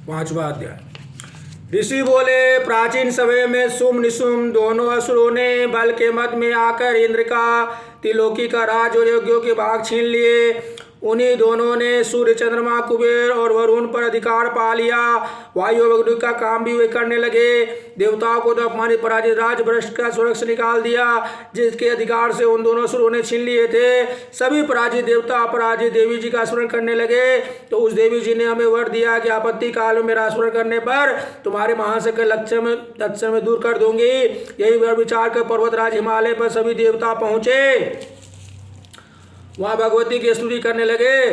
5वां अध्याय। ऋषि बोले, प्राचीन समय में सुम निशुम दोनों असुरों ने बल के मद में आकर इंद्र का त्रिलोकी का राज और यज्ञों के भाग छीन लिए। उन्हीं दोनों ने सूर्य, चंद्रमा, कुबेर और वरुण पर अधिकार पा लिया। वायु और अग्नि का काम भी वे करने लगे। देवताओं को तो अपमानित पराजित राज भ्रष्ट का स्वर्ग से निकाल दिया, जिसके अधिकार से उन दोनों असुरों ने छीन लिए थे। सभी पराजित देवता अपराजित देवी जी का स्मरण करने लगे। तो उस देवी जी ने हमें वर दिया कि आपत्ति काल में मेरा स्मरण करने पर तुम्हारे महाशक्ति लक्ष्य में दूर कर दूंगी। यही वर विचार कर पर्वतराज हिमालय पर सभी देवता पहुंचे। वहाँ भगवती की स्तुति करने लगे।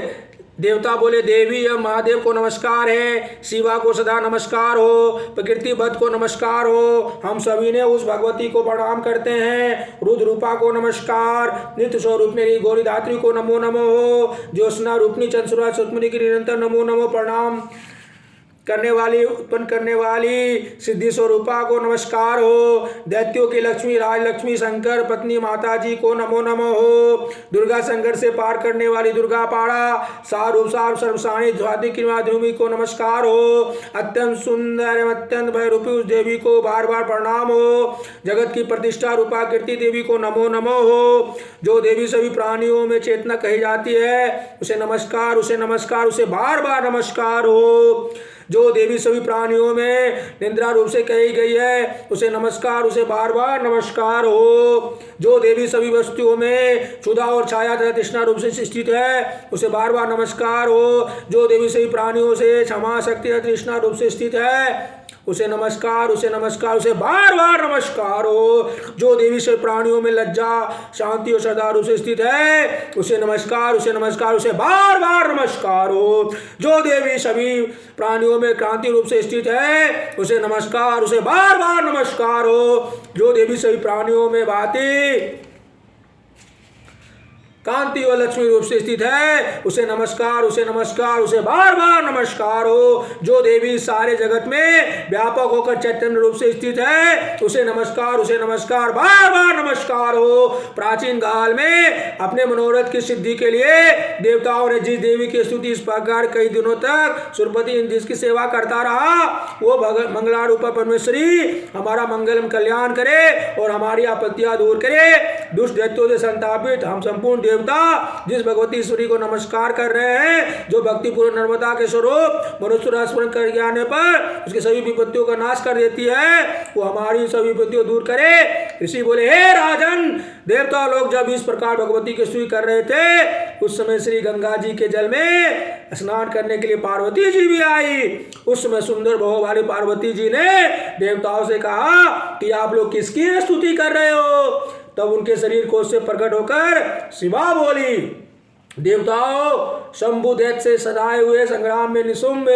देवता बोले, देवी और महादेव को नमस्कार है, शिवा को सदा नमस्कार हो, प्रकृति बद्ध को नमस्कार हो। हम सभी ने उस भगवती को प्रणाम करते हैं। रुद्र रूपा को नमस्कार, नित्य स्वरूपनी गौरी धात्री को नमो नमो हो, ज्योत्सना रूपनी चंद्रसूर्य सुतमुनि की निरंतर नमो नमो प्रणाम करने वाली, उत्पन्न करने वाली सिद्धि स्वरूपा को नमस्कार हो। दैत्यों की लक्ष्मी राजलक्ष्मी शंकर पत्नी माता जी को नमो नमो हो। दुर्गा संकट से पार करने वाली दुर्गा पाड़ा सारूप सार सर्वसानी ध्वादी को नमस्कार हो। अत्यंत सुंदर एवं अत्यंत भयरूपी उस देवी को बार बार प्रणाम हो। जगत की प्रतिष्ठा रूपा कीर्ति देवी को नमो नमो हो। जो देवी सभी प्राणियों में चेतना कही जाती है, उसे नमस्कार, उसे नमस्कार, उसे बार बार नमस्कार हो। जो देवी सभी प्राणियों में निंद्रा रूप से कही गई है, उसे नमस्कार, उसे बार बार नमस्कार हो। जो देवी सभी वस्तुओं में क्षुधा और छाया तथा तृष्णा रूप से स्थित है, उसे बार बार नमस्कार हो। जो देवी सभी प्राणियों से क्षमा शक्ति तथा तृष्णा रूप से स्थित है, उसे नमस्कार, उसे नमस्कार, उसे बार बार नमस्कार हो। जो देवी से प्राणियों में लज्जा शांति और श्रद्धा रूप से स्थित है, उसे नमस्कार, उसे नमस्कार, उसे बार बार नमस्कार हो। जो देवी सभी प्राणियों में क्रांति रूप से स्थित है, उसे नमस्कार, उसे बार बार नमस्कार हो। जो देवी सभी प्राणियों में भांति कांति और लक्ष्मी रूप से स्थित है, उसे नमस्कार, उसे नमस्कार, उसे बार बार नमस्कार हो। जो देवी सारे जगत में व्यापक होकर चैतन्य रूप से स्थित है, उसे नमस्कार, उसे नमस्कार, बार बार नमस्कार हो। प्राचीन काल में अपने मनोरथ की सिद्धि के लिए देवताओं ने जिस देवी की स्तुति इस प्रकार कई दिनों तक सुरपति जिसकी सेवा करता रहा, वो मंगलारूपा परमेश्वरी हमारा मंगलम कल्याण करे और हमारी आपत्तियां दूर करे। दुष्ट दैत्यों से संतापित हम संपूर्ण देवता जिस भगवती ईश्वरी को नमस्कार कर रहे हैं, जो भक्ति पूर्ण नर्मदा के स्वरूप मनुष्य स्मरण कर जाने पर उसके सभी विपत्तियों का नाश कर देती है, वो हमारी सभी विपत्तियों दूर करे। ऋषि बोले, हे राजन, देवता लोग जब इस प्रकार भगवती की स्तुति कर रहे थे, उस समय श्री गंगा जी के जल में स्नान करने के लिए पार्वती जी भी आई। उस समय सुंदर बहु वाली पार्वती जी ने देवताओं से कहा कि आप लोग किसकी स्तुति कर रहे हो। तब उनके शरीर कोश से प्रकट होकर शिवा बोली, देवताओं, शंभु दैत्य से सदाए हुए संग्राम में निशुंभ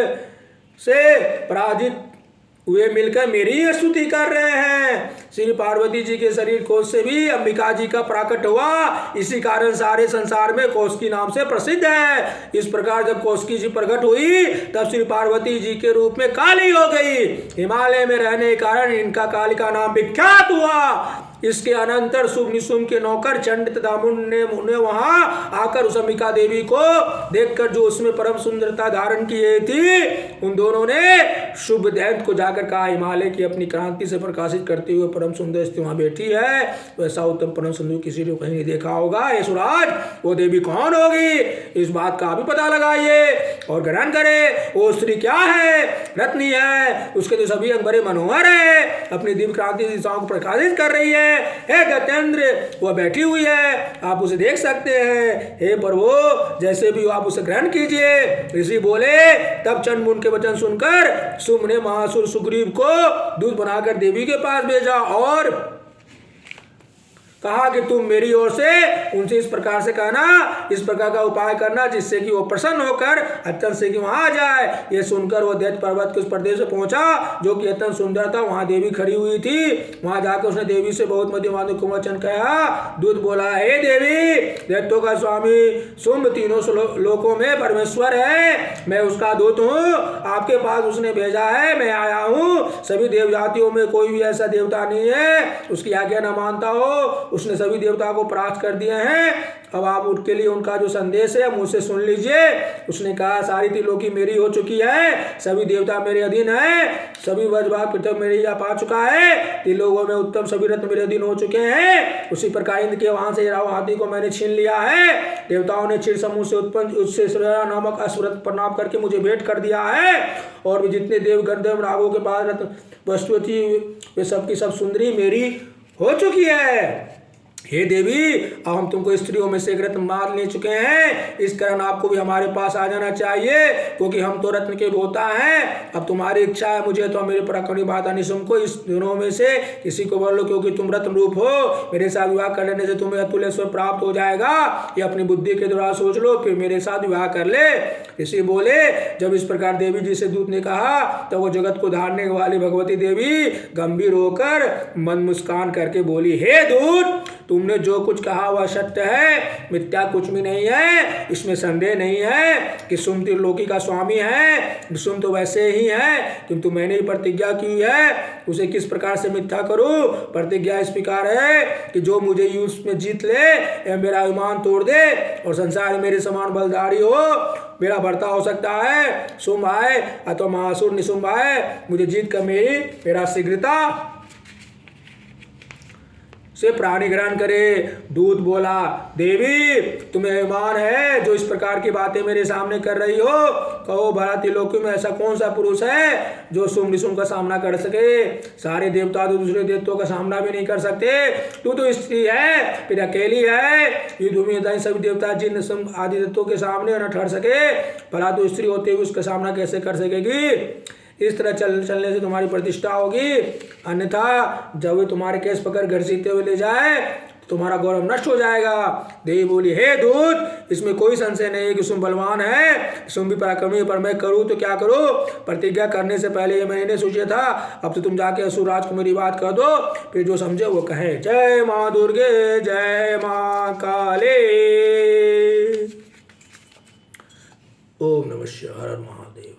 से पराजित हुए मिलकर मेरी स्तुति कर रहे हैं। श्री पार्वती जी के शरीर कोश से भी अंबिका जी का प्रकट हुआ, इसी कारण सारे संसार में कौशिकी नाम से प्रसिद्ध है। इस प्रकार जब कौशिकी जी प्रकट हुई, तब श्री पार्वती जी के रूप में काली हो गई। हिमालय में रहने के कारण इनका काली का नाम विख्यात हुआ। इसके अनंतर शुभ निशुंभ के नौकर चंड तथा मुन्ने वहां आकर उस अंबिका देवी को देखकर जो उसमें परम सुंदरता धारण किए थी, उन दोनों ने शुभ दैत्य को जाकर कहा, हिमालय की अपनी क्रांति से प्रकाशित करते हुए परम सुंदर स्त्री वहां बैठी है, वैसा उत्तम परम सुंदर किसी ने कहीं नहीं देखा होगा। हे सुराज, वो देवी कौन होगी, इस बात का भी पता लगाइए और ग्रहण करे। वो स्त्री क्या है, रत्नी है, उसके तो सभी अंग बड़े मनोहर है, अपनी दिव्य क्रांति दिशाओं को प्रकाशित कर रही है। हे गत्येंद्र, वह बैठी हुई है, आप उसे देख सकते हैं। हे प्रभु, जैसे भी आप उसे ग्रहण कीजिए। ऋषि बोले, तब चंड मुनि के वचन सुनकर सुम ने महासुर सुग्रीव को दूत बनाकर देवी के पास भेजा और कहा कि तुम मेरी ओर से उनसे इस प्रकार से कहना, इस प्रकार का उपाय करना, जिससे कि वो प्रसन्न होकर अत्यंत से कि वहां आ जाए। ये सुनकर वो दैत्य पर्वत के उस प्रदेश से पहुंचा जो कि अत्यंत सुंदर था। वहां देवी खड़ी हुई थी। वहां जाकर उसने देवी से बहुत मध्यम कुमचन कहा। दूत बोला, हे देवी, दैत्यों का स्वामी शुंभ तीनों लोकों में परमेश्वर है, मैं उसका दूत हूँ, आपके पास उसने भेजा है, मैं आया हूँ। सभी देव जातियों में कोई भी ऐसा देवता नहीं है उसकी आज्ञा न मानता हो उसने सभी देवताओं को परास्त कर दिए हैं। अब आप उनके लिए उनका जो संदेश है मुझसे सुन लीजिए। उसने कहा सारी त्रिलोकी मेरी हो चुकी है, सभी देवता मेरे अधीन है, सभी वज्रभाग पृथ्वी मेरे यहाँ पा चुका है, त्रिलोकों में उत्तम सभी रत्न मेरे अधीन हो चुके हैं। उसी प्रकार इंद्र के वहां से राव हाथी को मैंने छीन लिया है। देवताओं ने क्षीर समूह से उत्पन्न उससे नामक असुरत प्रणाम करके मुझे भेंट कर दिया है। और भी जितने देव गंधर्व रागों के पास रत्न वस्तु थी वे सबकी सब सुंदरी मेरी हो चुकी है। हे देवी, अब हम तुमको स्त्रियों में से एक रत्न मान ले चुके हैं, इस कारण आपको भी हमारे पास आ जाना चाहिए, क्योंकि हम तो रत्न के भोता हैं। अब तुम्हारी इच्छा है, मुझे तो मेरे पराक्रमी माता निशुम्भ को इस दोनों में से किसी को बोलो, क्योंकि तुम रत्न रूप हो। मेरे साथ विवाह कर लेने से तुम्हें अतुल्य स्वर प्राप्त हो जाएगा। ये अपनी बुद्धि के द्वारा सोच लो, फिर मेरे साथ विवाह कर ले। ऋषि बोले, जब इस प्रकार देवी जी से दूत ने कहा तब वो जगत को धारने वाली भगवती देवी गंभीर होकर मन मुस्कान करके बोली, हे दूत, तुमने जो कुछ कहा वह सत्य है, मिथ्या कुछ भी नहीं है। इसमें संदेह नहीं है कि सुम त्रिलोकी का स्वामी है। सुम तो वैसे ही है, किंतु मैंने ही प्रतिज्ञा की है, उसे किस प्रकार से मिथ्या करूं। प्रतिज्ञा इस प्रकार है कि जो मुझे युद्ध में जीत ले या मेरा अभिमान तोड़ दे और संसार में मेरे समान बलधारी हो, मेरा भर्ता हो सकता है, शुंभ आए अथवा महासुर निशुंभ आए, मुझे जीत कर मेरा शीघ्रता से प्राणी ग्रहण करे। दूत बोला, देवी, तुम्हें अभिमान है जो इस प्रकार की बातें मेरे सामने कर रही हो। कहो भला त्रिलोकी में ऐसा कौन सा पुरुष है जो शुंभ निशुंभ का सामना कर सके। सारे देवता तो दूसरे देवताओं का सामना भी नहीं कर सकते, तू तो स्त्री है, फिर अकेली है। युद्ध में सभी देवता जिन शुंभ आदि देवताओं के सामने न ठहर सके, भला तो स्त्री होते हुए उसका सामना कैसे कर सकेगी। इस तरह चलने से तुम्हारी प्रतिष्ठा होगी, अन्यथा जब वे तुम्हारे केस पकड़ घसीटते हुए ले जाए तो तुम्हारा गौरव नष्ट हो जाएगा। देवी बोली, हे दूत, इसमें कोई संशय नहीं है कि शुंभ बलवान है, शुंभ भी पराक्रमी, पर मैं करूँ तो क्या करूँ। प्रतिज्ञा करने से पहले ये मैंने सोचा था, अब तो तुम जाके असुरराज को मेरी बात कर दो, फिर जो समझे वो कहे। जय माँ दुर्गे, जय माँ काली। ओम नमः शिवाय, हर हर महादेव।